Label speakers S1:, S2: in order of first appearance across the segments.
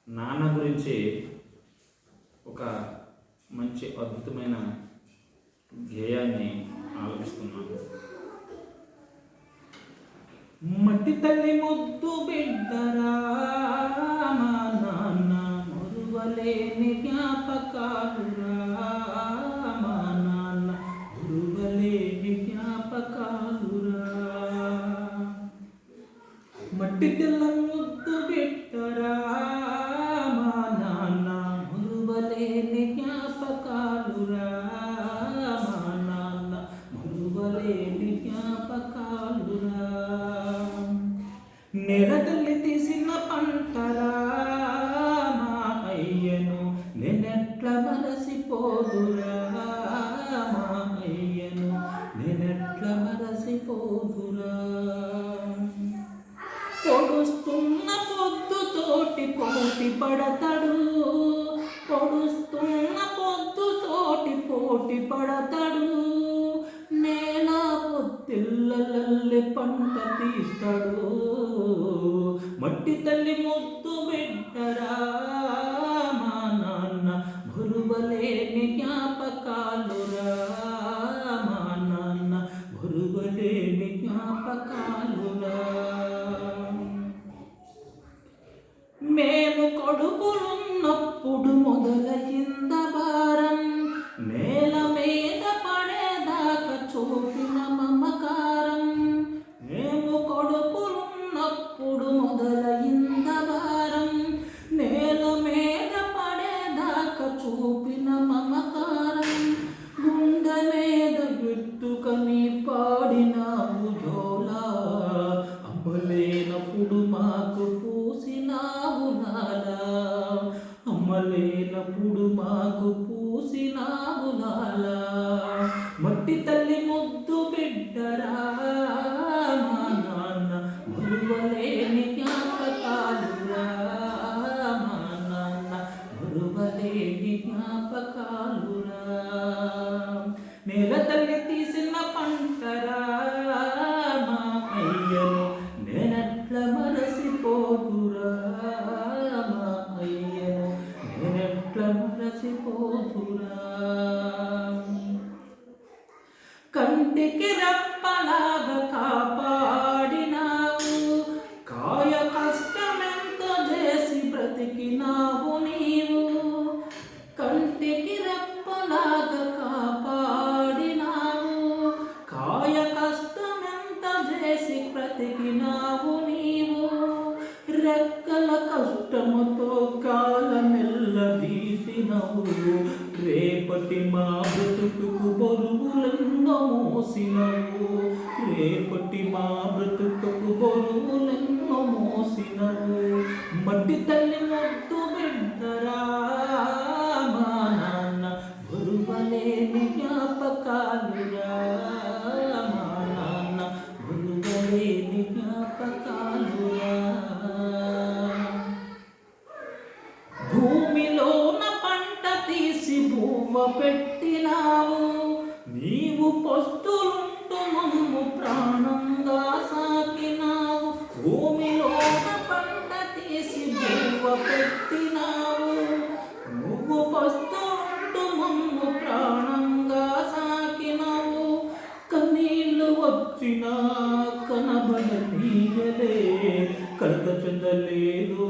S1: నాన్న గురించి ఒక మంచి అద్భుతమైన గేయాన్ని ఆలపిస్తున్నాను. మట్టి తల్లి ముద్దు బిడ్డరా మా నాన్న, మరువలేని జ్ఞాపకాలురా మా నాన్న, మరువలేని జ్ఞాపకాలురా. మట్టి తల్ల ముద్దు బిడ్డరా మా నాన్న, మరువలేని జ్ఞాపకాలురా మా నాన్న, మరువలేని జ్ఞాపకాలురా. నెల తల్లి తీసిన పంటరా మా అయ్యను, నేనెట్ల మరసిపోదురా మా అయ్యను, నేనెట్ల మరసిపోదురా. పొడుస్తున్న పొద్దుతోటి పోటీ పడతాడు, పొడుస్తున్న పొద్దుతోటి పోటీ పడతాడు. నేల పొత్తిళ్ళల్లే పంట తీస్తాడు. మట్టి తల్లి ముద్దు బిడ్డరా మా నాన్న, మరువలేని జ్ఞాపకాలురా మా నాన్న, మరువలేని జ్ఞాపకాలురా. మేము కొడుకులున్నప్పుడు మొదలైంద భారం, నేల మీద పడేదాకా చూపిన మమకారం. మేము కొడుకులున్నప్పుడు మొదలైంద భారం, నేల మీద పడేదాకా చూపిన మమకారం. గుండె మీద పెట్టుకొని పాడినావు జోలా, అమ్మలేనప్పుడు మాకు పూసినావు నాలా, అమ్మలేనప్పుడు మాకు పూసినావు నాలా. మట్టి తల్లి ముద్దు బిడ్డరా మా నాన్న, మరువలేని జ్ఞాపకాలురా మా నాన్న, మరువలేని జ్ఞాపకాలురా. నేల తల్లి తీసిన పంటరా మా అయ్యను, నేనెట్ల మరసిపోదురా మా అయ్యను, నేనెట్ల మరసిపోదురా. కంటికి రెప్పలాగా కాపాడినావు, కాయ కష్టమెంతో చేసి బ్రతికినావు నీవు. కంటికి రెప్పలాగా కాపాడినావు, కాయ కష్టమెంత చేసి బ్రతికినావు నీవు. రెక్కల కష్టముతో కాలమెల్లదీసినవు, రేపటి మా బ్రతుకుకు బరువులెన్నో మోసినవు, రేపటి మా బ్రతుకుకు బరువులెన్నో మోసినవు. మట్టి తల్లి ముద్దు బిడ్డరా మా నాన్న, మరువలేని జ్ఞాపకాలురా మా నాన్న, మరువలేని జ్ఞాపకాలురా. భూమిలోన పంట తీసి భూమ పెట్టినావు, నీవు పస్తులుంటూ మమ్ము ప్రాణంగా సాకినావు. భూమిలోన పంట తీసి భూమ పెట్టినావు, నువ్వు పస్తులుంటూ మమ్ము ప్రాణంగా సాకినావు. కన్నీళ్ళు వచ్చినా కనబడనీయలే, కలత చెందలేదు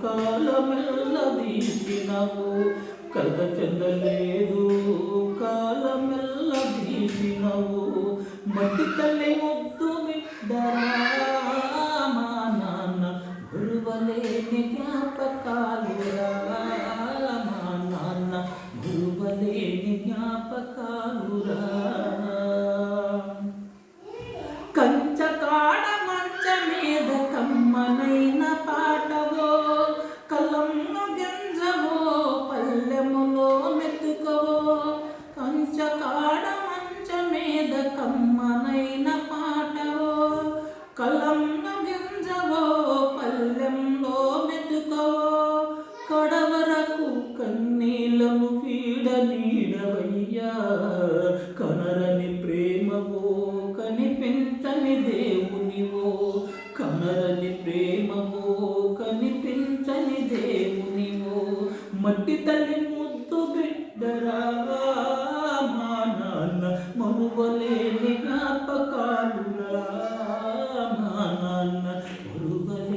S1: కాలమెల్లదీసినవు, కలత చెందలేదు కాలమెల్లదీసినవు. మట్టి తల్లి ముద్దు బిడ్డరా మా నాన్న, మరువలేని జ్ఞాపకాలురా మా నాన్న, మరువలేని జ్ఞాపకాలురా. కంచకాడ మంచ మీద కమ్మనైన పాటవో, కలంలో గింజవో పల్లెములో మెతుకవో. కంచకాడ మంచ మీద కమ్మనైన పాటవో, కలంలో గింజవో పల్లెంలో మెతుకవో. కడవరకు కన్నీళ్ళను పీడ నీడవయ్యా, కనరని ప్రేమవో కనిపించని దేవునివో, కనరని ప్రేమవో కనిపించని దేవుని మట్టి తల్లి ముద్దు బిడ్డరా మా నాన్న మరువలేని జ్ఞాపకాలురా మా నాన్న మరువలేని